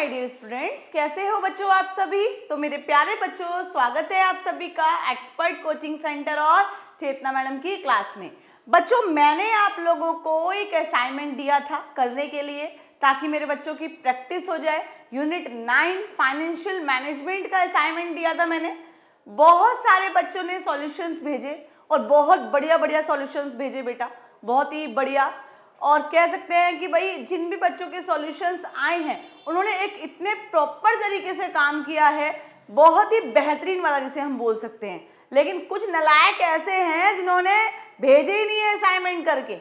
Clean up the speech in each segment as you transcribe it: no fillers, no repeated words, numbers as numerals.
My dear students, कैसे हो बच्चों आप सभी। तो मेरे प्यारे बच्चों, स्वागत है आप सभी का एक्सपर्ट कोचिंग सेंटर और चेतना मैडम की क्लास में। बच्चों, मैंने आप लोगों को एक असाइनमेंट दिया था करने के लिए ताकि मेरे बच्चों की प्रैक्टिस हो जाए। यूनिट 9 फाइनेंशियल मैनेजमेंट का असाइनमेंट दिया था मैंने। बहुत सारे बच्चों ने सॉल्यूशंस भेजे और बहुत बढ़िया बढ़िया सॉल्यूशंस भेजे बेटा, बहुत ही बढ़िया। और कह सकते हैं कि भाई जिन भी बच्चों के सॉल्यूशंस आए हैं उन्होंने एक इतने प्रॉपर तरीके से काम किया है, बहुत ही बेहतरीन वाला जिसे हम बोल सकते हैं। लेकिन कुछ नालायक ऐसे हैं जिन्होंने भेजे ही नहीं है असाइनमेंट करके।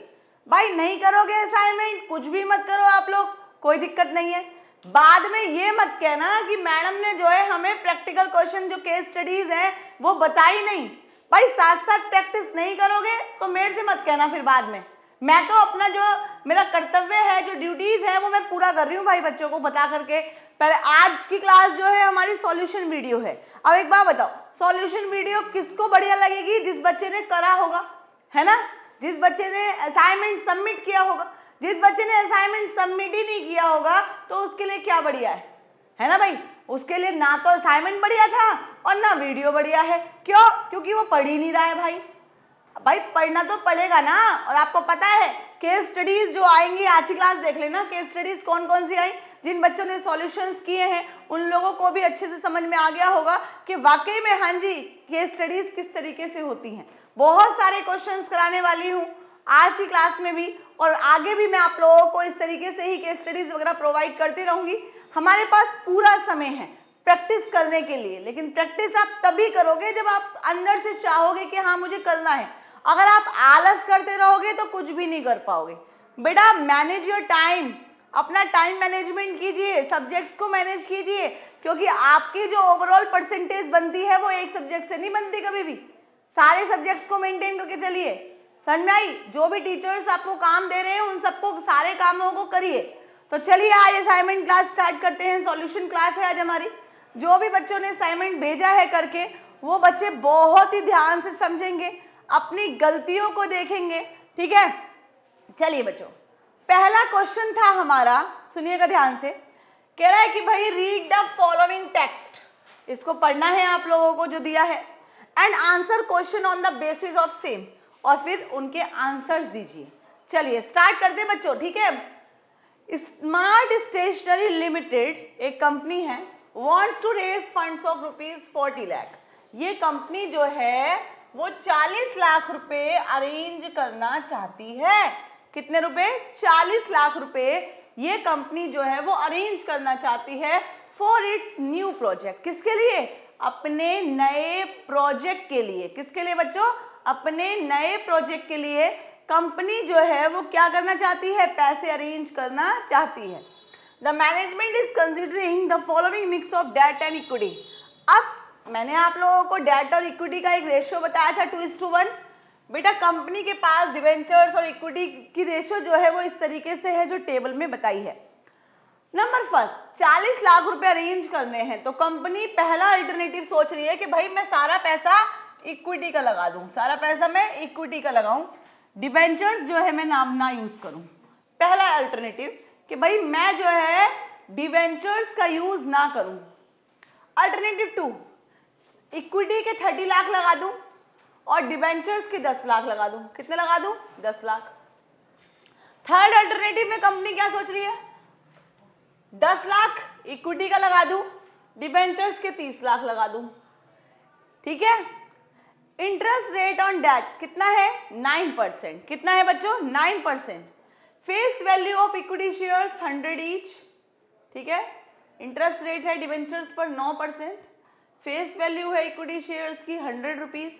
भाई नहीं करोगे असाइनमेंट, कुछ भी मत करो आप लोग, कोई दिक्कत नहीं है। बाद में ये मत कहना कि मैडम ने जो है हमें प्रैक्टिकल क्वेश्चन जो केस स्टडीज हैं वो बताई नहीं। भाई साथ साथ प्रैक्टिस नहीं करोगे तो मेरे से मत कहना फिर बाद में। मैं तो अपना जो मेरा कर्तव्य है, जो ड्यूटीज है वो मैं पूरा कर रही हूँ भाई बच्चों को बता करके। पहले आज की क्लास जो है हमारी सॉल्यूशन वीडियो है। अब एक बात बताओ, सॉल्यूशन वीडियो किसको बढ़िया लगेगी? जिस बच्चे ने करा होगा, है ना, जिस बच्चे ने असाइनमेंट सबमिट किया होगा। जिस बच्चे ने असाइनमेंट सबमिट ही नहीं किया होगा तो उसके लिए क्या बढ़िया है ना भाई? उसके लिए ना तो असाइनमेंट बढ़िया था और ना वीडियो बढ़िया है। क्यों? क्योंकि वो पढ़ ही नहीं रहा है भाई। भाई पढ़ना तो पड़ेगा ना। और आपको पता है केस स्टडीज जो आएंगी, आज की क्लास देख लेना केस स्टडीज कौन कौन सी आई। जिन बच्चों ने सॉल्यूशंस किए हैं उन लोगों को भी अच्छे से समझ में आ गया होगा कि वाकई में हाँ जी केस स्टडीज किस तरीके से होती हैं। बहुत सारे क्वेश्चंस कराने वाली हूँ आज की क्लास में भी, और आगे भी मैं आप लोगों को इस तरीके से ही केस स्टडीज वगैरह प्रोवाइड करती रहूंगी। हमारे पास पूरा समय है प्रैक्टिस करने के लिए, लेकिन प्रैक्टिस आप तभी करोगे जब आप अंदर से चाहोगे कि हाँ मुझे करना है। अगर आप आलस करते रहोगे तो कुछ भी नहीं कर पाओगे। बेटा मैनेज योर टाइम, अपना टाइम मैनेजमेंट कीजिए, सब्जेक्ट्स को मैनेज कीजिए, क्योंकि आपकी जो ओवरऑल परसेंटेज बनती है वो एक सब्जेक्ट से नहीं बनती कभी भी। सारे सब्जेक्ट्स को मेंटेन करके चलिए। समझ में आई? जो भी टीचर्स आपको काम दे रहे हैं उन सबको, सारे कामों को करिए। तो चलिए आज असाइनमेंट क्लास स्टार्ट करते हैं। सॉल्यूशन क्लास है आज हमारी। जो भी बच्चों ने असाइनमेंट भेजा है करके वो बच्चे बहुत ही ध्यान से समझेंगे, अपनी गलतियों को देखेंगे, ठीक है। चलिए बच्चों, पहला क्वेश्चन था हमारा, सुनिएगा ध्यान से। कह रहा है कि भाई रीड द फॉलोइंग टेक्स्ट, इसको पढ़ना है आप लोगों को जो दिया है, and answer question on the basis of same, और फिर उनके आंसर्स दीजिए। चलिए स्टार्ट करते हैं बच्चों, ठीक है। स्मार्ट स्टेशनरी लिमिटेड एक कंपनी है, wants to raise funds of ₹40 lakh. ये कंपनी जो है वो 40 लाख रुपए अरेंज करना चाहती है। कितने रुपए? 40 लाख रुपए ये कंपनी जो है वो अरेंज करना चाहती है फॉर इट्स न्यू प्रोजेक्ट। किसके लिए? अपने नए प्रोजेक्ट के लिए। किसके लिए बच्चों? अपने नए प्रोजेक्ट के लिए कंपनी जो है वो क्या करना चाहती है? पैसे अरेंज करना चाहती है। The management is considering the following mix of debt and equity. अब मैंने आप लोगों को डेट और इक्विटी का एक रेशियो बताया था 2:1। बेटा कंपनी के पास डिवेंचर्स और इक्विटी की रेशियो जो है वो इस तरीके से है जो टेबल में बताई है। नंबर फर्स्ट, 40 लाख रुपए अरेंज करने हैं तो कंपनी पहला अल्टरनेटिव सोच रही है कि भाई मैं सारा पैसा इक्विटी का लगा दूं, सारा पैसा मैं इक्विटी का लगाऊं, डिवेंचर्स जो है मैं नाम ना यूज करूं। पहला अल्टरनेटिव कि भाई मैं जो है डिवेंचर्स का यूज ना करूं। अल्टरनेटिव 2, इक्विटी के 30 लाख लगा दूं और डिवेंचर्स के 10 लाख लगा दूं। कितने लगा दूं? 10 लाख। थर्ड अल्टरनेटिव में कंपनी क्या सोच रही है? 10 लाख इक्विटी का लगा दूं, डिवेंचर्स के 30 लाख लगा दूं, ठीक है। इंटरेस्ट रेट ऑन डेट कितना है? 9%। कितना है बच्चों? 9%। Face value of equity shares 100 each, ठीक है। इंटरेस्ट रेट है डिवेंचर्स पर 9%, फेस वैल्यू है इक्विटी शेयर्स की 100 रुपीज,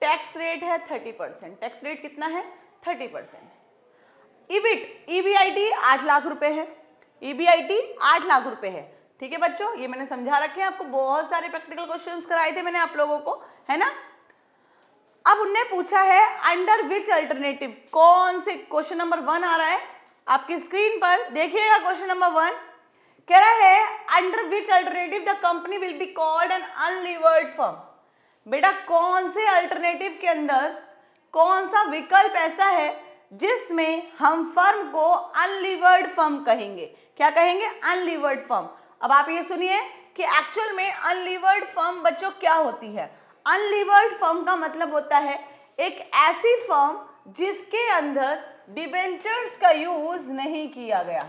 टैक्स रेट है 30%। टैक्स रेट कितना है? 30%। ईबिट, ईबीआईटी 8 लाख रुपए है। ईबीआईटी 8 लाख रुपए है, ठीक है बच्चों। ये मैंने समझा रखे हैं आपको, बहुत सारे प्रैक्टिकल क्वेश्चंस कराए थे मैंने आप लोगों को, है ना। अब उनने पूछा है अंडर विच अल्टरनेटिव, कौन से, क्वेश्चन नंबर 1 आ रहा है आपकी स्क्रीन पर, देखिएगा क्वेश्चन नंबर 1। कह रहा है under which alternative the company will be called an unlevered firm. बेटा कौन से अल्टरनेटिव के अंदर कौन सा विकल्प ऐसा है जिसमें हम फर्म को अनलीवर्ड फर्म कहेंगे? क्या कहेंगे? Unlevered firm. अब आप ये सुनिए कि एक्चुअल में अनलीवर्ड फर्म बच्चों क्या होती है। अनलीवर्ड फर्म का मतलब होता है एक ऐसी फर्म जिसके अंदर डिबेंचर्स का यूज नहीं किया गया,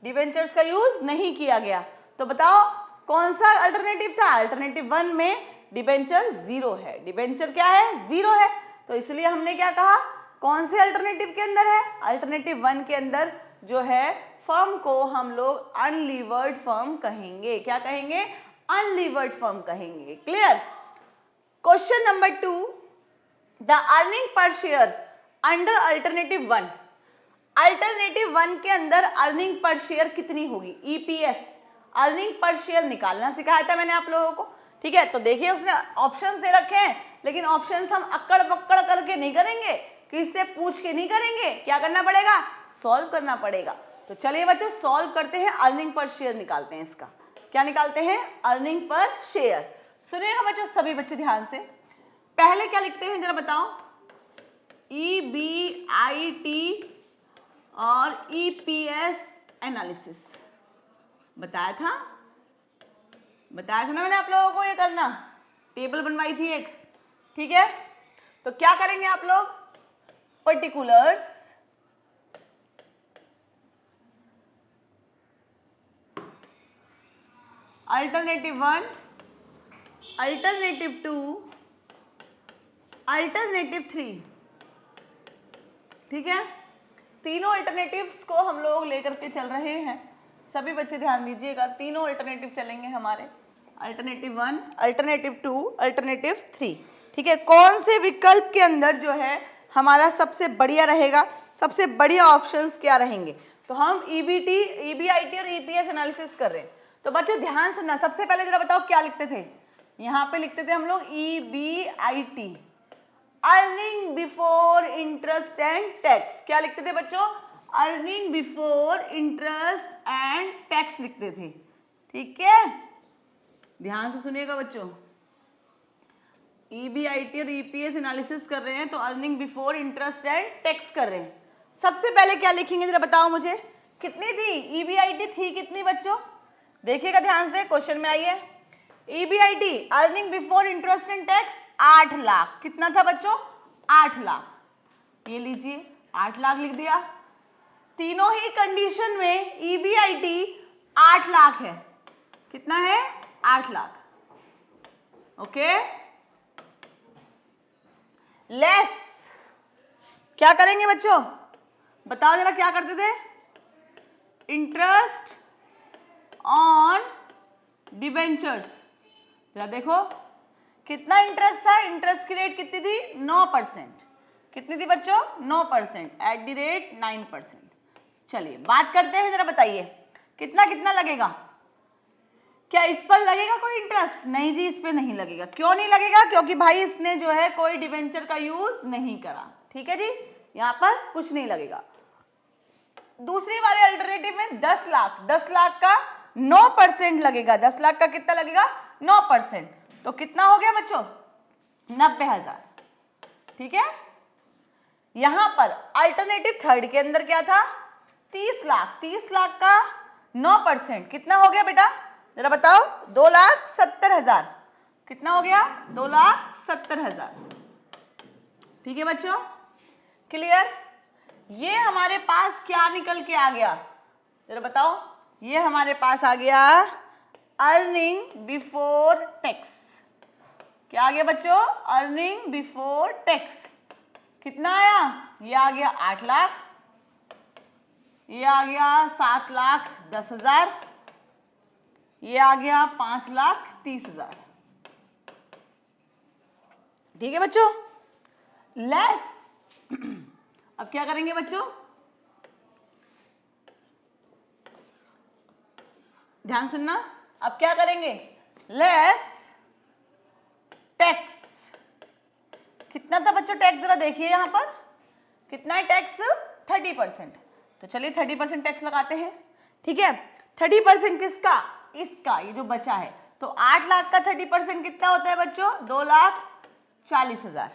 डिबेंचर्स का यूज नहीं किया गया। तो बताओ कौन सा अल्टरनेटिव था? अल्टरनेटिव 1 में डिबेंचर 0 है। डिबेंचर क्या है? 0 है। तो इसलिए हमने क्या कहा, कौन से अल्टरनेटिव के अंदर है? अल्टरनेटिव 1 के अंदर जो है फर्म को हम लोग अनलीवर्ड फर्म कहेंगे। क्या कहेंगे? अनलीवर्ड फर्म कहेंगे। Clear? Question number 2, the earning per share under alternative 1। Alternative 1 के अंदर अर्निंग पर शेयर कितनी होगी? ईपीएस, अर्निंग पर शेयर निकालना सिखाया था मैंने आप लोगों को। ठीक है, तो देखिए उसने ऑप्शंस दे रखे हैं, लेकिन ऑप्शंस हम अक्कड़ बक्कड़ करके नहीं करेंगे, किससे पूछ के नहीं करेंगे। क्या करना पड़ेगा? सॉल्व करना पड़ेगा। तो चलिए बच्चों सॉल्व करते हैं, अर्निंग पर शेयर निकालते हैं। इसका क्या निकालते हैं? Earning per share. सुनिएगा बच्चों, सभी बच्चे ध्यान से। पहले क्या लिखते हैं जरा बताओ? EBIT और EPS एनालिसिस बताया था ना मैंने आप लोगों को। ये करना, टेबल बनवाई थी एक। ठीक है, तो क्या करेंगे आप लोग? Particulars alternative 1, alternative 2, alternative 3। ठीक है, तीनों अल्टरनेटिव्स को हम लोग लेकर के चल रहे हैं। सभी बच्चे ध्यान दीजिएगा, तीनों अल्टरनेटिव चलेंगे हमारे, अल्टरनेटिव 1, अल्टरनेटिव 2, अल्टरनेटिव 3। ठीक है, कौन से विकल्प के अंदर जो है हमारा सबसे बढ़िया रहेगा, सबसे बढ़िया ऑप्शंस क्या रहेंगे? तो हम EBIT और EPS एनालिसिस कर रहे हैं। तो बच्चों ध्यान सुनना, सबसे पहले जरा बताओ क्या लिखते थे? यहाँ पे लिखते थे हम लोग EBIT, earning before interest and tax. क्या लिखते थे बच्चों? Earning before interest and tax लिखते थे। ठीक है, ध्यान से सुनिएगा बच्चों। EBIT और EPS एनालिसिस कर रहे हैं तो earning before interest and tax कर रहे हैं। सबसे पहले क्या लिखेंगे जरा बताओ मुझे? कितनी थी EBIT? थी कितनी बच्चों? देखिएगा ध्यान से, क्वेश्चन में आइए। EBIT earning before interest and tax 8 lakh. कितना था बच्चों? 8 लाख। ये लीजिए 8 लाख लिख दिया। तीनों ही कंडीशन में EBIT 8 लाख है। कितना है? 8 लाख। ओके, लेस क्या करेंगे बच्चों? बताओ जरा क्या करते थे? Interest on debentures. जरा देखो कितना इंटरेस्ट था? इंटरेस्ट की रेट कितनी थी? 9%। कितनी थी बच्चों? 9%, @ 9%। चलिए बात करते हैं, जरा बताइए कितना कितना लगेगा? क्या इस पर लगेगा कोई इंटरेस्ट? नहीं जी, इस पे नहीं लगेगा। क्यों नहीं लगेगा? क्योंकि भाई इसने जो है कोई डिबेंचर का यूज नहीं करा। ठीक है जी, यहाँ पर कुछ नहीं लगेगा। दूसरी वाले अल्टरनेटिव में 10 लाख, 10 लाख का 9% लगेगा। 10 लाख का कितना लगेगा? 9%। तो कितना हो गया बच्चों? 90,000। ठीक है, यहां पर अल्टरनेटिव 3 के अंदर क्या था? 30 लाख। 30 लाख का 9% कितना हो गया बेटा? जरा बताओ। 2,70,000। कितना हो गया? 2,70,000। ठीक है बच्चों, क्लियर? ये हमारे पास क्या निकल के आ गया? जरा बताओ। ये हमारे पास आ गया अर्निंग बिफोर टैक्स। क्या आ गया बच्चों? Earning before tax. कितना आया? ये आ गया 8 लाख, ये आ गया 7,10,000, ये आ गया 5,30,000। ठीक है बच्चों, लेस अब क्या करेंगे बच्चों? ध्यान सुनना, अब क्या करेंगे? Less tax. कितना था बच्चों टैक्स? जरा देखिए यहां पर कितना है टैक्स? 30%। तो चलिए 30% टैक्स लगाते हैं। ठीक है, 30% किसका? इसका, ये जो बचा है। तो 8 लाख का 30% कितना होता है बच्चों? 2,40,000।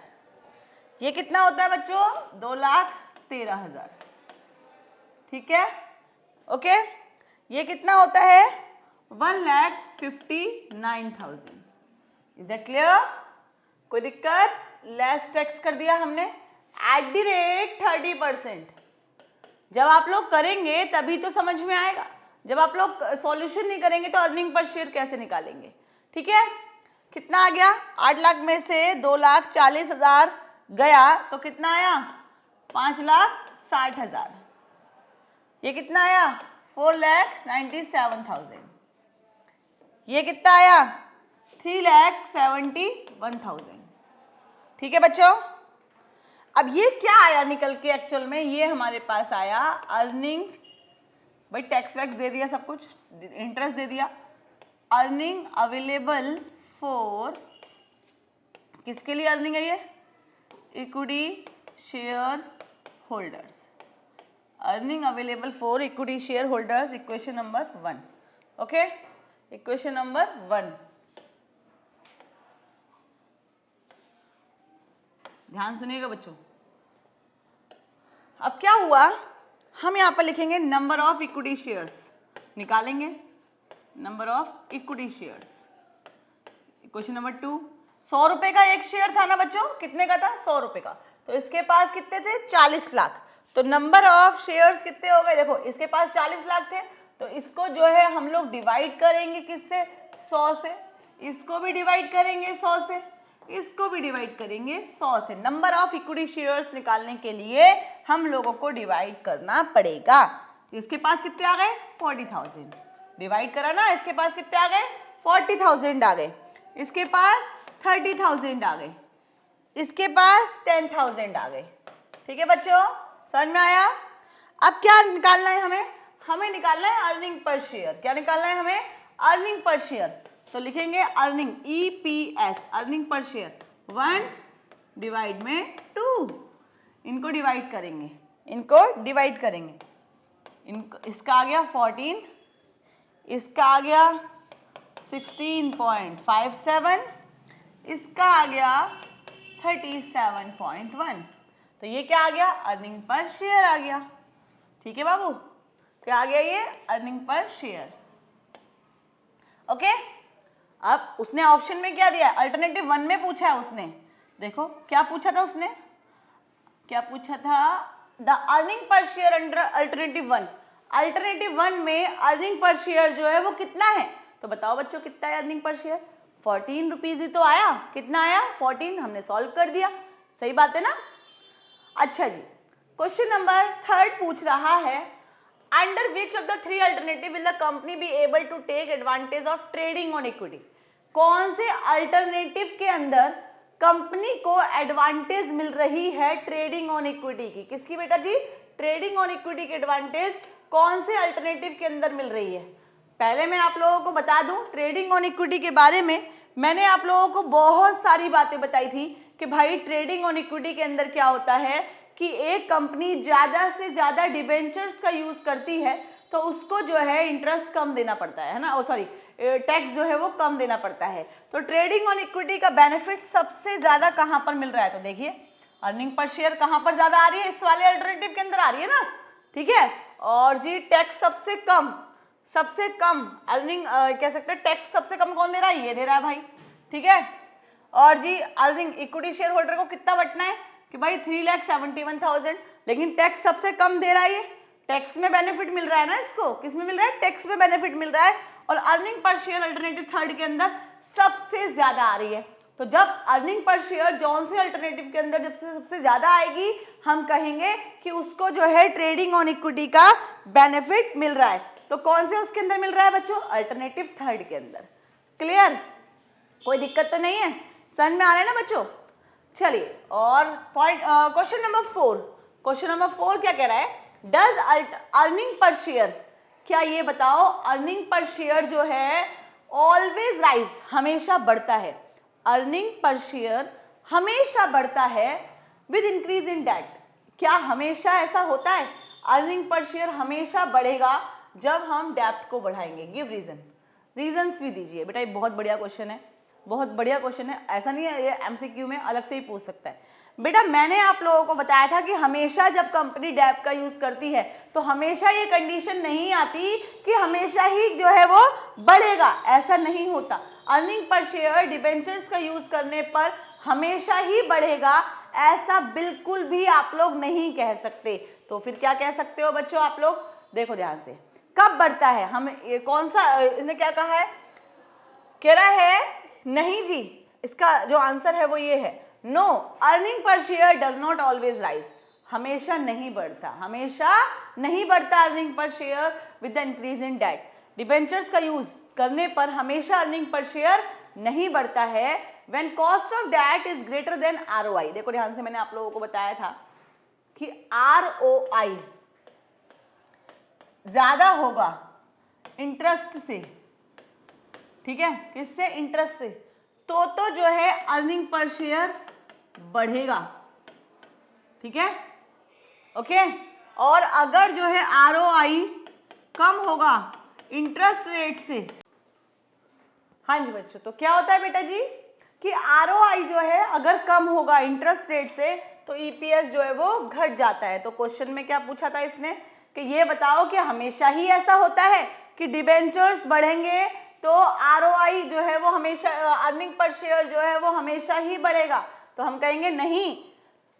ये कितना होता है बच्चों? 2,13,000। ठीक है, ओके। ये कितना होता है? 1,59,000। Is that clear? कोई दिक्कत? लेस टैक्स कर दिया हमने एट द रेट 30%। जब आप लोग करेंगे तभी तो समझ में आएगा, जब आप लोग सॉल्यूशन नहीं करेंगे तो अर्निंग पर शेयर कैसे निकालेंगे? ठीक है, कितना आ गया? 8 लाख में से 2,40,000 गया तो कितना आया? 5,60,000। ये कितना आया? 4,97,000। ये कितना आया? 3,71,000। ठीक है बच्चों, अब ये क्या आया निकल के एक्चुअल में? ये हमारे पास आया अर्निंग, भाई टैक्स वैक्स दे दिया, सब कुछ इंटरेस्ट दे दिया। अर्निंग अवेलेबल फॉर, किसके लिए अर्निंग है ये? Equity share holders. Earning available for equity share holders, equation number 1। Okay, equation number 1। ध्यान सुनिएगा बच्चों। अब क्या हुआ, हम यहां पर लिखेंगे नंबर ऑफ इक्विटी शेयर्स, निकालेंगे number of equity shares. Equation number 2, 100 रुपए का एक शेयर था ना बच्चों, कितने का था? 100 रुपए का। तो इसके पास कितने थे? 40 लाख। तो नंबर ऑफ शेयर्स कितने हो गए? देखो इसके पास 40 लाख थे, तो इसको जो है हम लोग डिवाइड करेंगे किससे? 100 से। इसको भी डिवाइड करेंगे 100 से, इसको भी डिवाइड करेंगे 100 से। नंबर ऑफ इक्विटी शेयर्स निकालने के लिए हम लोगों को डिवाइड करना पड़ेगा। इसके पास कितने आ गए? 40,000। डिवाइड करा ना, इसके पास कितने आ गए? 40,000 आ गए। इसके पास 30,000 आ गए। इसके पास 10,000 आ गए। ठीक है बच्चों, समझ में आया? अब क्या निकालना है हमें? हमें निकालना है अर्निंग पर शेयर। क्या निकालना है हमें? Earning per share. तो लिखेंगे earning, EPS, earning per share 1 divide में 2। इनको डिवाइड करेंगे, इनको डिवाइड करेंगे। इनको, इसका आ गया 14, इसका आ गया 16.57, इसका आ गया 37.1। तो ये क्या आ गया? अर्निंग पर शेयर आ गया। ठीक है बाबू, क्या आ गया? ये अर्निंग पर शेयर। ओके, अब उसने ऑप्शन में क्या दिया? अल्टरनेटिव 1 में पूछा है उसने। देखो क्या पूछा था उसने, क्या पूछा था? The earning per share under alternative 1। Alternative 1 में अर्निंग पर शेयर जो है वो कितना है? तो बताओ बच्चों कितना है अर्निंग पर शेयर? 14 रुपीज ही तो आया। कितना आया? 14। हमने सॉल्व कर दिया, सही बात है ना? अच्छा जी, क्वेश्चन नंबर 3 पूछ रहा है, under which of the 3 alternative will the company be able to take advantage of trading on equity? कौन से अल्टरनेटिव के अंदर कंपनी को एडवांटेज मिल रही है ट्रेडिंग ऑन इक्विटी की? किसकी बेटा जी? ट्रेडिंग ऑन इक्विटी की एडवांटेज कौन से अल्टरनेटिव के अंदर मिल रही है? पहले मैं आप लोगों को बता दूं, ट्रेडिंग ऑन इक्विटी के बारे में मैंने आप लोगों को बहुत सारी बातें बताई थी कि भाई ट्रेडिंग ऑन इक्विटी के अंदर क्या होता है कि एक कंपनी ज्यादा से ज्यादा डिबेंचर्स का यूज करती है तो उसको जो है इंटरेस्ट कम देना पड़ता है ना, सॉरी टैक्स जो है वो कम देना पड़ता है। तो ट्रेडिंग ऑन इक्विटी का बेनिफिट सबसे ज्यादा कहां पर मिल रहा है? तो देखिए अर्निंग पर शेयर कहां पर ज्यादा आ रही है? इस वाले अल्टरनेटिव के अंदर आ रही है ना, ठीक है। और जी टैक्स सबसे कम अर्निंग कह सकते हैं, टैक्स सबसे कम कौन दे रहा है? ये दे रहा है भाई, ठीक है। और जी अर्निंग इक्विटी शेयर होल्डर को कितना बटना है कि भाई 3,71,000, लेकिन टैक्स सबसे कम दे रहा है। ये टैक्स में बेनिफिट मिल रहा है ना इसको, किस में मिल रहा है? टैक्स में बेनिफिट मिल रहा है। और अर्निंग पर शेयर अल्टरनेटिव 3 के अंदर सबसे ज्यादा आ रही है। तो जब अर्निंग पर शेयर जौन से अल्टरनेटिव के अंदर जब से सबसे ज्यादा आएगी, हम कहेंगे कि उसको जो है ट्रेडिंग ऑन इक्विटी का बेनिफिट मिल रहा है। तो कौन से उसके अंदर मिल रहा है बच्चों? अल्टरनेटिव 3 के अंदर। क्लियर? कोई दिक्कत तो नहीं है? समझ में आ रहा है ना बच्चों? चलिए, और point question number 4। Question number 4 क्या कह रहा है? डज अर्निंग पर शेयर, क्या ये बताओ अर्निंग पर शेयर जो है ऑलवेज राइज, हमेशा बढ़ता है? अर्निंग पर शेयर हमेशा बढ़ता है विद इंक्रीज इन डेट। क्या हमेशा ऐसा होता है? अर्निंग पर शेयर हमेशा बढ़ेगा जब हम डेप्ट को बढ़ाएंगे। गिव रीजन, रीजंस भी दीजिए बेटा, ये बहुत बढ़िया क्वेश्चन है। बहुत बढ़िया क्वेश्चन है, ऐसा नहीं है ये एमसीक्यू में अलग से ही पूछ सकता है। बेटा मैंने आप लोगों को बताया था कि हमेशा जब कंपनी डेब्ट का यूज करती है तो हमेशा ये कंडीशन नहीं आती कि हमेशा ही जो है वो बढ़ेगा, ऐसा नहीं होता। अर्निंग पर शेयर डिबेंचर्स का यूज करने पर हमेशा ही बढ़ेगा, ऐसा बिल्कुल भी आप लोग नहीं कह सकते। तो फिर क्या कह सकते हो बच्चों आप लोग, देखो ध्यान से, कब बढ़ता है, हम कौन सा, इसने क्या कहा है, कह रहा है नहीं जी, इसका जो आंसर है वो ये है, no, earning per share does not always rise, हमेशा नहीं बढ़ता, हमेशा नहीं बढ़ता earning per share with the increase in debt. Debentures का यूज करने पर हमेशा अर्निंग पर शेयर नहीं बढ़ता है when cost of debt is greater than ROI. देखो ध्यान से, मैंने आप लोगों को बताया था कि आरओआई ज्यादा होगा इंटरेस्ट से, ठीक है, किससे, इंटरेस्ट से, तो जो है अर्निंग पर शेयर बढ़ेगा, ठीक है, ओके। और अगर जो है आरओआई कम होगा इंटरेस्ट रेट से, हाँ जी बच्चों, तो क्या होता है बेटा जी कि आरओआई जो है अगर कम होगा इंटरेस्ट रेट से तो ईपीएस जो है वो घट जाता है। तो क्वेश्चन में क्या पूछा था इसने कि ये बताओ कि हमेशा ही ऐसा होता है कि डिबेंचर्स बढ़ेंगे तो आरओआई जो है वो हमेशा, अर्निंग पर शेयर जो है वो हमेशा ही बढ़ेगा। तो हम कहेंगे नहीं,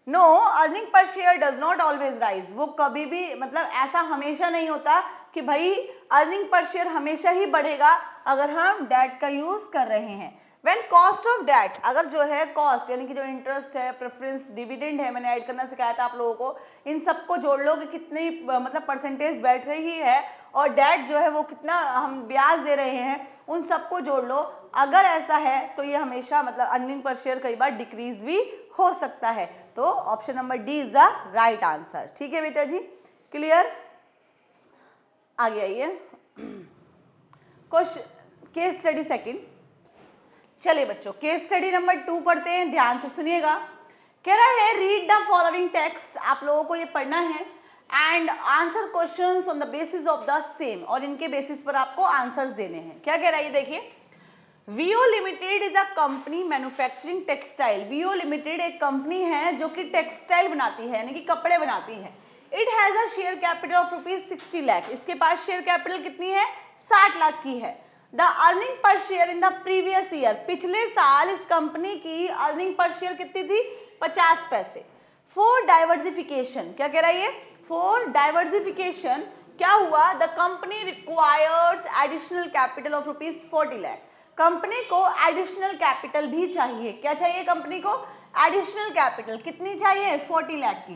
no, earning per share does not always rise, वो कभी भी, मतलब ऐसा हमेशा नहीं होता कि भाई अर्निंग पर शेयर हमेशा ही बढ़ेगा अगर हम डेट का यूज कर रहे हैं। व्हेन कॉस्ट ऑफ डेट, अगर जो है कॉस्ट यानी कि जो इंटरेस्ट है, प्रेफरेंस, डिविडेंड है, मैंने ऐड करना सिखाया था आप लोगों को, इन सबको जोड़ लो कि कितनी मतलब परसेंटेज बैठ रही है और डेट जो है वो कितना हम ब्याज दे रहे हैं, उन सबको जोड़ लो। अगर ऐसा है तो ये हमेशा, मतलब अर्निंग पर शेयर कई बार डिक्रीज भी हो सकता है। तो option number D is the right answer, ठीक है बेटा जी, क्लियर। आगे आइए, क्वेश्चन, केस स्टडी सेकंड। चलिए बच्चों केस स्टडी नंबर 2 पढ़ते हैं, ध्यान से सुनिएगा। कह रहा है रीड द फॉलोइंग टेक्स्ट, आप लोगों को ये पढ़ना है and answer questions on the basis of the same, और इनके बेसिस पर आपको आंसर्स देने हैं। क्या कह रहा है ये देखिए, VO limited is a company manufacturing textile. VO limited एक कंपनी है जो कि टेक्सटाइल बनाती है यानी कि कपड़े बनाती है। It has a share capital of ₹60 lakh, इसके पास शेयर कैपिटल कितनी है, 60 लाख की है। The earning per share in the previous year, पिछले साल इस कंपनी की अर्निंग पर शेयर कितनी थी, 50 पैसे। फॉर डाइवर्सिफिकेशन, क्या कह रहा है ये, फॉर डाइवर्सिफिकेशन क्या हुआ, the company requires additional capital of ₹40 lakh. Company को एडिशनल कैपिटल भी चाहिए, क्या चाहिए कंपनी को, एडिशनल कैपिटल, कितनी चाहिए, 40 लाख की,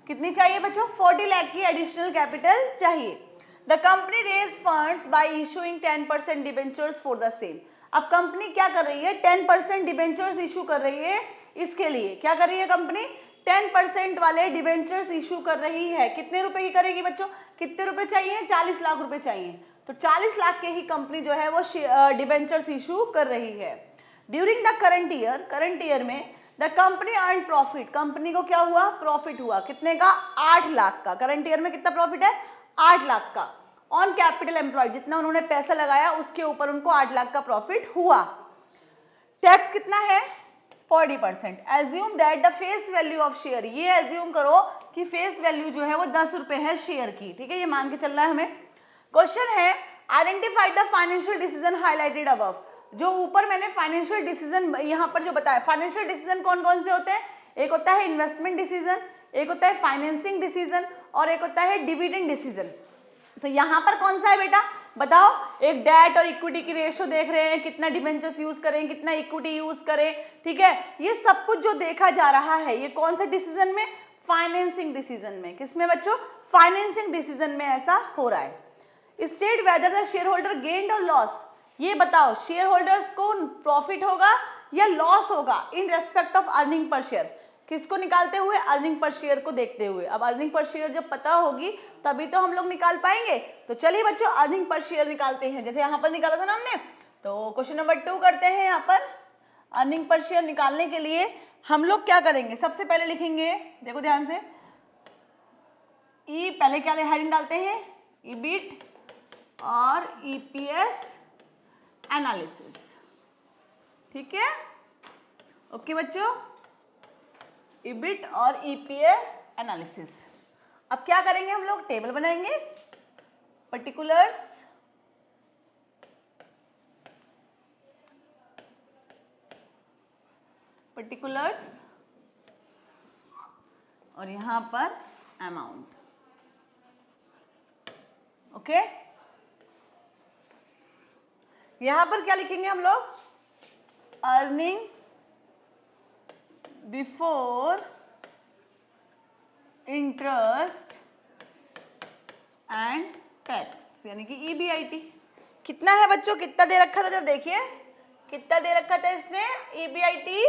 कितनी चाहिए बच्चों, 40 लाख की एडिशनल कैपिटल चाहिए। The company raise funds by issuing 10% debentures for the same. अब कंपनी क्या कर रही है, 10% डिबेंचर्स इशू कर रही है, इसके लिए क्या कर रही है कंपनी, 10% वाले डिबेंचर्स इशू कर रही है। कितने रुपए की करेगी बच्चों, कितने रुपए चाहिए, 40 लाख रुपए चाहिए, तो 40 लाख के ही कंपनी जो है वो डिबेंचर्स इशू कर रही है। ड्यूरिंग द करंट ईयर में the company earn profit, company को क्या हुआ, प्रॉफिट हुआ, कितने का, 8 लाख का। करंट ईयर में कितना प्रॉफिट है, 8 लाख का। ऑन कैपिटल एम्प्लॉयड, जितना उन्होंने पैसा लगाया उसके ऊपर उनको 8 लाख का प्रॉफिट हुआ। टैक्स कितना है, 40%। Assume that the face value of share, ये एज्यूम करो कि फेस वैल्यू जो है वो 10 रुपए है शेयर की, ठीक है, ये मान के चलना है हमें। क्वेश्चन है identify the financial decision highlighted above. जो ऊपर मैंने फाइनेंशियल डिसीजन यहाँ पर जो बताया, फाइनेंशियल डिसीजन कौन कौन से होते हैं, एक होता है इन्वेस्टमेंट डिसीजन, एक होता है फाइनेंसिंग डिसीजन और एक होता है डिविडेंड डिसीजन। तो यहाँ पर कौन सा है बेटा बताओ, एक डेट और इक्विटी की रेशो देख रहे हैं, कितना डिबेंचर्स यूज करें, कितना इक्विटी यूज करें, ठीक है, ये सब कुछ जो देखा जा रहा है ये कौन से डिसीजन में, फाइनेंसिंग डिसीजन में। किसमें बच्चों, फाइनेंसिंग डिसीजन में ऐसा हो रहा है। State whether the share holder gained और लॉस, ये बताओ शेयर होल्डर्स को प्रॉफिट होगा या लॉस होगा in respect of earning per share, किसको निकालते हुए, अर्निंग पर शेयर को देखते हुए। अब अर्निंग पर शेयर जब पता होगी तभी तो हम लोग निकाल पाएंगे। तो चलिए बच्चों अर्निंग पर शेयर निकालते हैं, जैसे यहाँ पर निकाला था ना हमने। तो क्वेश्चन नंबर 2 करते हैं। यहाँ पर अर्निंग पर शेयर निकालने के लिए हम लोग क्या करेंगे, सबसे पहले लिखेंगे, देखो ध्यान से, ई पहले क्या हेडिंग डालते हैं, ईबिट और ईपीएस एनालिसिस, ठीक है, ओके बच्चों, ईबिट और ईपीएस एनालिसिस। अब क्या करेंगे हम लोग, टेबल बनाएंगे, पर्टिकुलर्स, और यहां पर अमाउंट, ओके। यहां पर क्या लिखेंगे हम लोग, earning before interest and tax, यानी कि ईबीआईटी। कितना है बच्चों, कितना दे रखा था, जरा देखिए कितना दे रखा था इसने, ईबीआईटी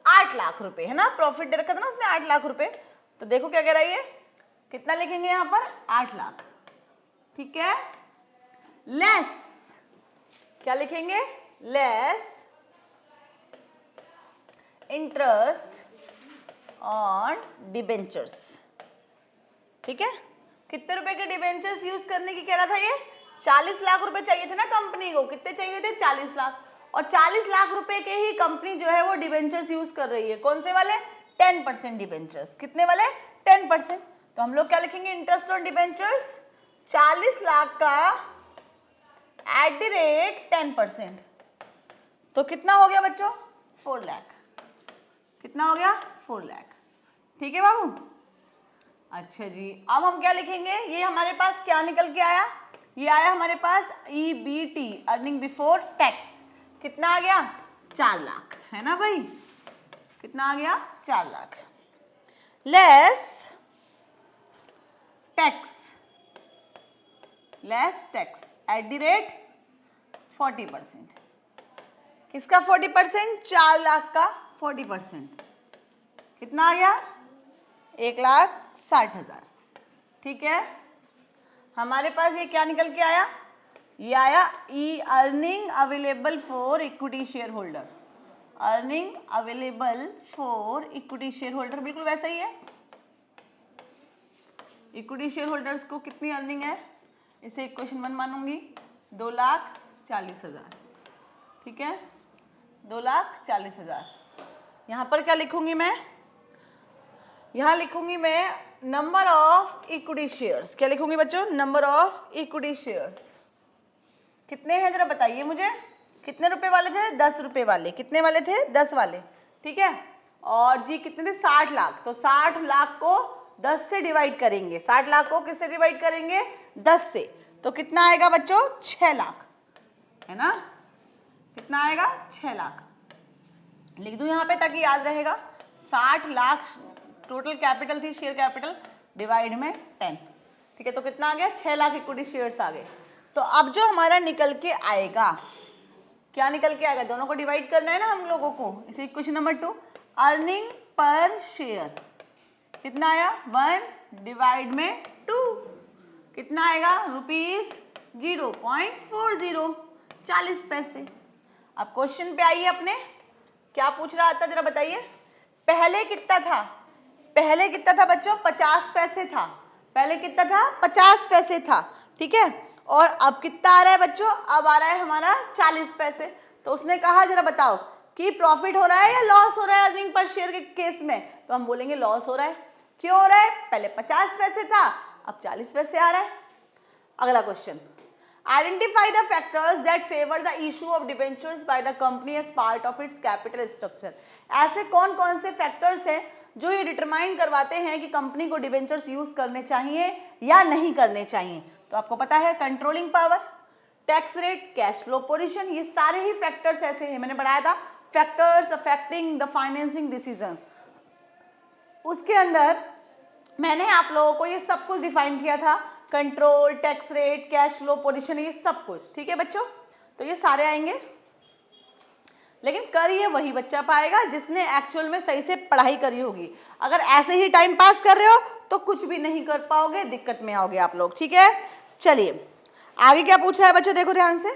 8 लाख रुपए, है ना, प्रॉफिट दे रखा था ना उसने 8 लाख रुपए। तो देखो क्या कह रहा है ये, कितना लिखेंगे यहां पर, 8 लाख, ठीक है। लेस, क्या लिखेंगे, लेस इंटरेस्ट ऑन डिबेंचर्स, ठीक है। कितने रुपए के डिबेंचर्स यूज करने की कह रहा था ये, 40 लाख रुपए चाहिए थे ना कंपनी को, कितने चाहिए थे, 40 लाख, और 40 लाख रुपए के ही कंपनी जो है वो डिबेंचर्स यूज कर रही है। कौन से वाले, 10% डिबेंचर्स, कितने वाले, 10%। तो हम लोग क्या लिखेंगे, इंटरेस्ट ऑन डिबेंचर्स 40 लाख का एट द रेट 10%, तो कितना हो गया बच्चों, 4 लाख। कितना हो गया, 4 लाख, ठीक है बाबू। अच्छा जी, अब हम क्या लिखेंगे, ये हमारे पास क्या निकल के आया, ये आया हमारे पास ईबीटी, अर्निंग बिफोर टैक्स, कितना आ गया, 4 लाख, है ना भाई, कितना आ गया, 4 lakh. Less tax, less tax at the rate 40%, किसका 40%, 4 लाख का 40%, कितना आ गया, 1,60,000, ठीक है। हमारे पास ये क्या निकल के आया, ये आया ई earning available for equity share holder, earning available for equity share holder, बिल्कुल वैसा ही है। इक्विटी शेयर होल्डर्स को कितनी अर्निंग है, इसे इक्वेशन 1 मानूंगी, 2,40,000, ठीक है, 2,40,000। यहाँ पर क्या लिखूंगी मैं, यहाँ लिखूंगी मैं नंबर ऑफ इक्विटी शेयर्स, क्या लिखूंगी बच्चों, नंबर ऑफ इक्विटी शेयर्स, कितने हैं जरा बताइए मुझे, कितने रुपए वाले थे, 10 रुपए वाले, कितने वाले थे, 10 वाले, ठीक है। और जी कितने थे, 60 लाख, तो 60 लाख को 10 से डिवाइड करेंगे, 60 लाख को किससे डिवाइड करेंगे, 10 से, तो कितना आएगा बच्चों, 6 लाख, है ना, कितना आएगा, 6 लाख। लिख दूं यहाँ पे ताकि याद रहेगा, 60 लाख टोटल कैपिटल थी, शेयर कैपिटल, डिवाइड में 10, ठीक है, तो कितना आ गया, 6 लाख इक्विटी शेयर्स आ गए। तो अब जो हमारा निकल के आएगा, क्या निकल के आएगा, दोनों को डिवाइड करना है ना हम लोगों को, इसे question number 2, earning per share, कितना आया, 1 डिवाइड में 2, कितना आएगा, ₹0.40, 40 पैसे। अब क्वेश्चन पे आइए अपने, क्या पूछ रहा था जरा बताइए, पहले कितना था, पहले कितना था बच्चों, 50 पैसे था, पहले कितना था, 50 पैसे था, ठीक है, और अब कितना आ रहा है बच्चों, अब आ रहा है हमारा 40 पैसे। तो उसने कहा जरा बताओ कि प्रॉफिट हो रहा है या लॉस हो रहा है अर्निंग पर शेयर के केस में, तो हम बोलेंगे लॉस हो रहा है। क्यों हो रहा है, पहले 50 पैसे था, अब 40 पैसे आ रहा है। अगला question, identify the factors that favour the issue of debentures by the company as part of its capital structure. ऐसे कौन कौन से फैक्टर्स हैं जो ये डिटरमाइन करवाते हैं कि कंपनी को डिबेंचर्स यूज करने चाहिए या नहीं करने चाहिए। तो आपको पता है, controlling power, tax rate, cash flow position, ये सारे ही फैक्टर्स ऐसे हैं, मैंने पढ़ाया था factors affecting the financing decisions, उसके अंदर मैंने आप लोगों को ये सब कुछ डिफाइन किया था, control, tax rate, cash flow position, ये सब कुछ, ठीक है बच्चों। तो ये सारे आएंगे, लेकिन कर ये वही बच्चा पाएगा जिसने एक्चुअल में सही से पढ़ाई करी होगी। अगर ऐसे ही टाइम पास कर रहे हो तो कुछ भी नहीं कर पाओगे, दिक्कत में आओगे आप लोग, ठीक है। चलिए आगे क्या पूछ रहा है बच्चों, देखो ध्यान से।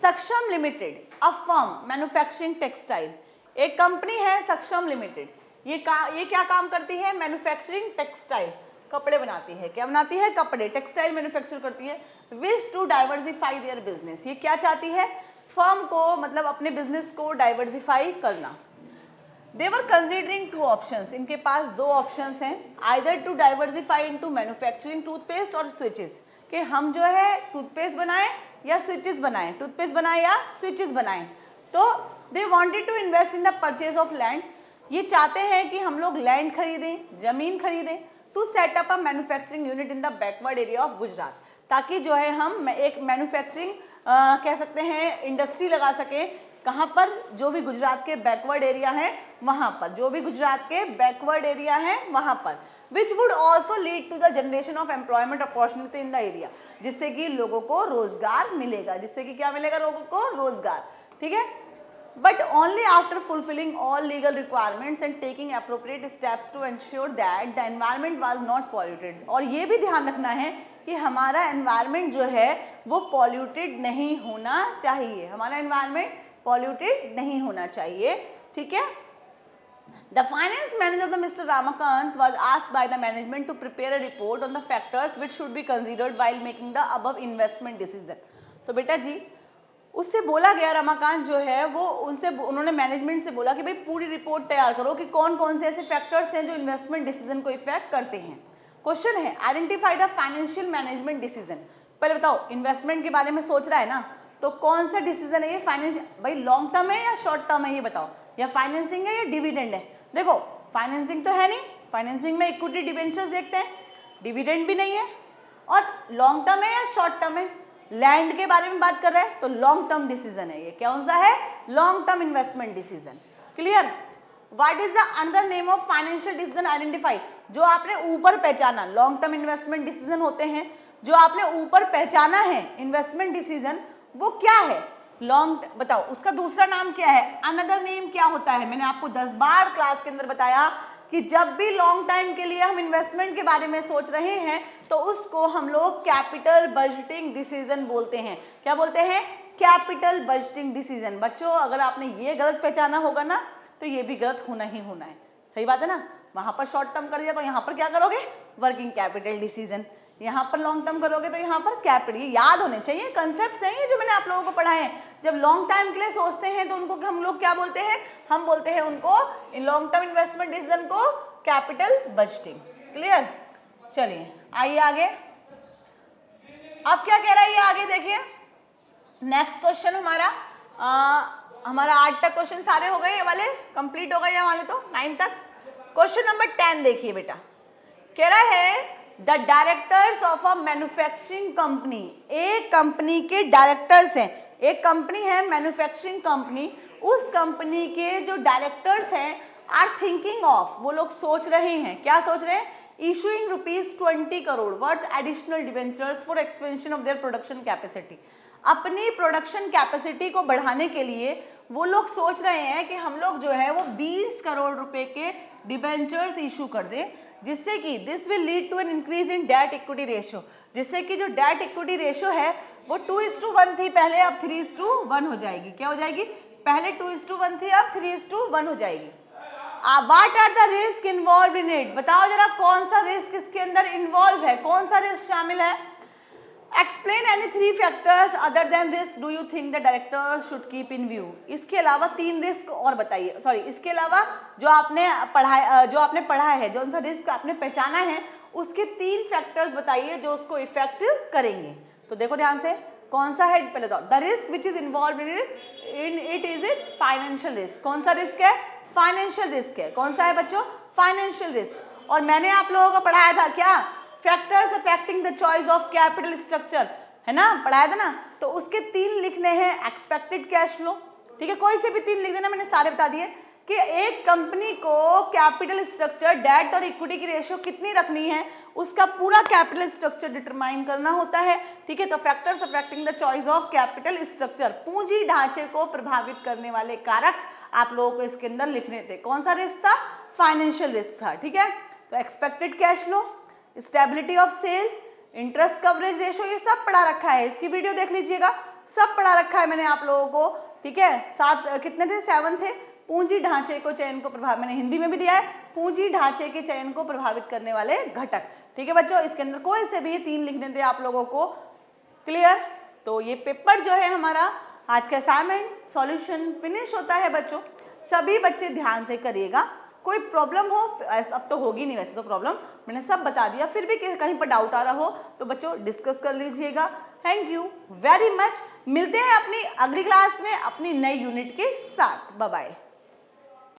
सक्षम limited, a firm manufacturing textile, एक कंपनी है सक्षम लिमिटेड, ये क्या काम करती है, मैन्युफैक्चरिंग टेक्सटाइल, कपड़े बनाती है। क्या बनाती है, कपड़े, टेक्सटाइल मैन्युफैक्चर करती है। Wish to diversify their business, ये क्या चाहती है, फर्म को मतलब अपने बिजनेस को डाइवर्सिफाई करना। दे वर कंसिडरिंग 2 ऑप्शंस, इनके पास 2 ऑप्शंस हैं, either to diversify into manufacturing toothpaste और स्विचेस, कि हम जो है टूथपेस्ट बनाएं या स्विचेस बनाएं, टूथपेस्ट बनाएं या स्विचेस बनाएं। तो they wanted to invest in the purchase of land, ये चाहते हैं कि हम लोग लैंड खरीदें, जमीन खरीदें, to set up a manufacturing unit in the backward area of Gujarat, ताकि जो है हम एक मैन्युफैक्चरिंग कह सकते हैं इंडस्ट्री लगा सकें, कहाँ पर, जो भी गुजरात के बैकवर्ड एरिया है वहाँ पर, जो भी गुजरात के बैकवर्ड एरिया है वहाँ पर, which would also lead to the generation of employment opportunity in the area, जिससे कि लोगों को रोजगार मिलेगा, जिससे कि क्या मिलेगा, लोगों को रोजगार, ठीक है। But only after fulfilling all legal requirements and taking appropriate steps to ensure that the environment was not polluted, और ये भी ध्यान रखना है कि हमारा एनवायरमेंट जो है वो पॉल्यूटेड नहीं होना चाहिए, हमारा एनवायरमेंट पॉल्यूटेड नहीं होना चाहिए, ठीक है। The finance manager, the Mr. Ramakant, was asked by the management to prepare a report on the factors which should be considered while making the above investment decision. तो बेटा जी उससे बोला गया, रमाकांत जो है वो उनसे, उन्होंने मैनेजमेंट से बोला कि भाई पूरी रिपोर्ट तैयार करो कि कौन कौन से ऐसे फैक्टर्स हैं जो इन्वेस्टमेंट डिसीजन को इफेक्ट करते हैं। क्वेश्चन है identify the financial management decision. पहले बताओ इन्वेस्टमेंट के बारे में सोच रहा है ना, तो कौन सा डिसीजन है ये, फाइनेंशियल, भाई लॉन्ग टर्म है या शॉर्ट टर्म है ये बताओ, या फाइनेंसिंग है या डिविडेंड है। देखो फाइनेंसिंग तो है नहीं, फाइनेंसिंग में इक्विटी डिबेंचर्स देखते हैं, डिविडेंड भी नहीं है, और लॉन्ग टर्म है या शॉर्ट टर्म है, लैंड के बारे में बात कर रहे हैं तो लॉन्ग टर्म डिसीजन है ये, कौन सा है, long term investment decision. Clear. What is the another name of financial decision identify, जो आपने ऊपर पहचाना, लॉन्ग टर्म इन्वेस्टमेंट डिसीजन होते हैं जो आपने ऊपर पहचाना है इन्वेस्टमेंट डिसीजन, वो क्या है, लॉन्ग, बताओ उसका दूसरा नाम क्या है, अनदर नेम क्या होता है। मैंने आपको 10 बार क्लास के अंदर बताया कि जब भी लॉन्ग टाइम के लिए हम इन्वेस्टमेंट के बारे में सोच रहे हैं तो उसको हम लोग कैपिटल बजटिंग डिसीजन बोलते हैं। क्या बोलते हैं, कैपिटल बजटिंग डिसीजन। बच्चों अगर आपने ये गलत पहचाना होगा ना तो ये भी गलत होना ही होना है, सही बात है ना। वहां पर शॉर्ट टर्म कर दिया तो यहाँ पर क्या करोगे, वर्किंग कैपिटल डिसीजन, यहाँ पर लॉन्ग टर्म करोगे तो यहाँ पर कैपिटल। ये याद होने चाहिए, कंसेप्ट हैं ये जो मैंने आप लोगों को पढ़ाए हैं। जब लॉन्ग टाइम के लिए सोचते हैं तो उनको हम लोग क्या बोलते हैं, हम बोलते हैं उनको लॉन्ग टर्म इन्वेस्टमेंट डिसीजन को कैपिटल बजटिंग। क्लियर। चलिए आइए आगे, अब क्या कह रहा है ये आगे देखिए। नेक्स्ट क्वेश्चन हमारा 8 तक क्वेश्चन सारे हो गए, ये वाले कंप्लीट हो गए, ये वाले तो 9 तक। क्वेश्चन नंबर 10 देखिए बेटा, कह रहा है the directors of a manufacturing company, एक कंपनी के डायरेक्टर्स हैं, एक कंपनी है मैन्युफैक्चरिंग कंपनी, उस कंपनी के जो डायरेक्टर्स हैं आर थिंकिंग ऑफ, वो लोग सोच रहे हैं, क्या सोच रहे हैं, issuing ₹20 crore worth additional debentures for expansion of their production capacity. अपनी प्रोडक्शन कैपेसिटी को बढ़ाने के लिए वो लोग सोच रहे हैं कि हम लोग जो है वो 20 करोड़ रुपए के डिवेंचर्स इशू कर दें, जिससे कि this will lead to an increase in debt equity ratio, जिससे कि जो डेट इक्विटी रेशियो है वो 2:1 थी पहले, अब 3:1 हो जाएगी। क्या हो जाएगी, पहले 2:1 थी, अब 3:1 हो जाएगी। What are the risk involve in it, बताओ जरा कौन सा रिस्क इसके अंदर इन्वॉल्व है, कौन सा रिस्क शामिल है। Explain any 3 factors other than risk do you think the director should keep in view. इसके अलावा 3 रिस्क और बताइए, सॉरी इसके अलावा जो आपने पढ़ा है, जो सा रिस्क आपने पहचाना है उसके 3 फैक्टर्स बताइए जो उसको इफेक्ट करेंगे। तो देखो ध्यान से, कौन सा है, पहले तो the risk which is involve in it is it financial risk. कौन सा रिस्क है, फाइनेंशियल रिस्क है। कौन सा है बच्चों, फाइनेंशियल रिस्क। और मैंने आप लोगों को पढ़ाया था क्या, factors affecting the choice of capital structure, है ना, पढ़ाया था ना। तो उसके 3 लिखने हैं, एक्सपेक्टेड कैश फ्लो, ठीक है, कोई से भी 3 लिख देना, मैंने सारे बता दिए कि एक कंपनी को कैपिटल स्ट्रक्चर, डेट और इक्विटी की रेशियो कितनी रखनी है, उसका पूरा कैपिटल स्ट्रक्चर डिटरमाइन करना होता है, ठीक है। तो factors affecting the choice of capital structure, पूंजी ढांचे को प्रभावित करने वाले कारक आप लोगों को इसके अंदर लिखने थे। कौन सा रिस्क था, फाइनेंशियल रिस्क था, ठीक है। तो expected cash flow, stability of sale, interest coverage ratio, ये सब पढ़ा रखा है, इसकी वीडियो देख लीजिएगा, सब पढ़ा रखा है मैंने आप लोगों को, ठीक है। 7 कितने थे, 7 थे। पूंजी ढांचे को चयन को प्रभावित, मैंने हिंदी में भी दिया है, पूंजी ढांचे के चयन को प्रभावित करने वाले घटक, ठीक है बच्चों। इसके अंदर कोई से भी 3 लिखने थे आप लोगों को। क्लियर। तो ये पेपर जो है हमारा आज का असाइनमेंट सॉल्यूशन फिनिश होता है बच्चों। सभी बच्चे ध्यान से करिएगा। कोई प्रॉब्लम हो, अब तो होगी नहीं वैसे तो प्रॉब्लम, मैंने सब बता दिया, फिर भी कहीं पर डाउट आ रहा हो तो बच्चों डिस्कस कर लीजिएगा। Thank you very much. मिलते हैं अपनी अगली क्लास में अपनी नई यूनिट के साथ। Bye bye.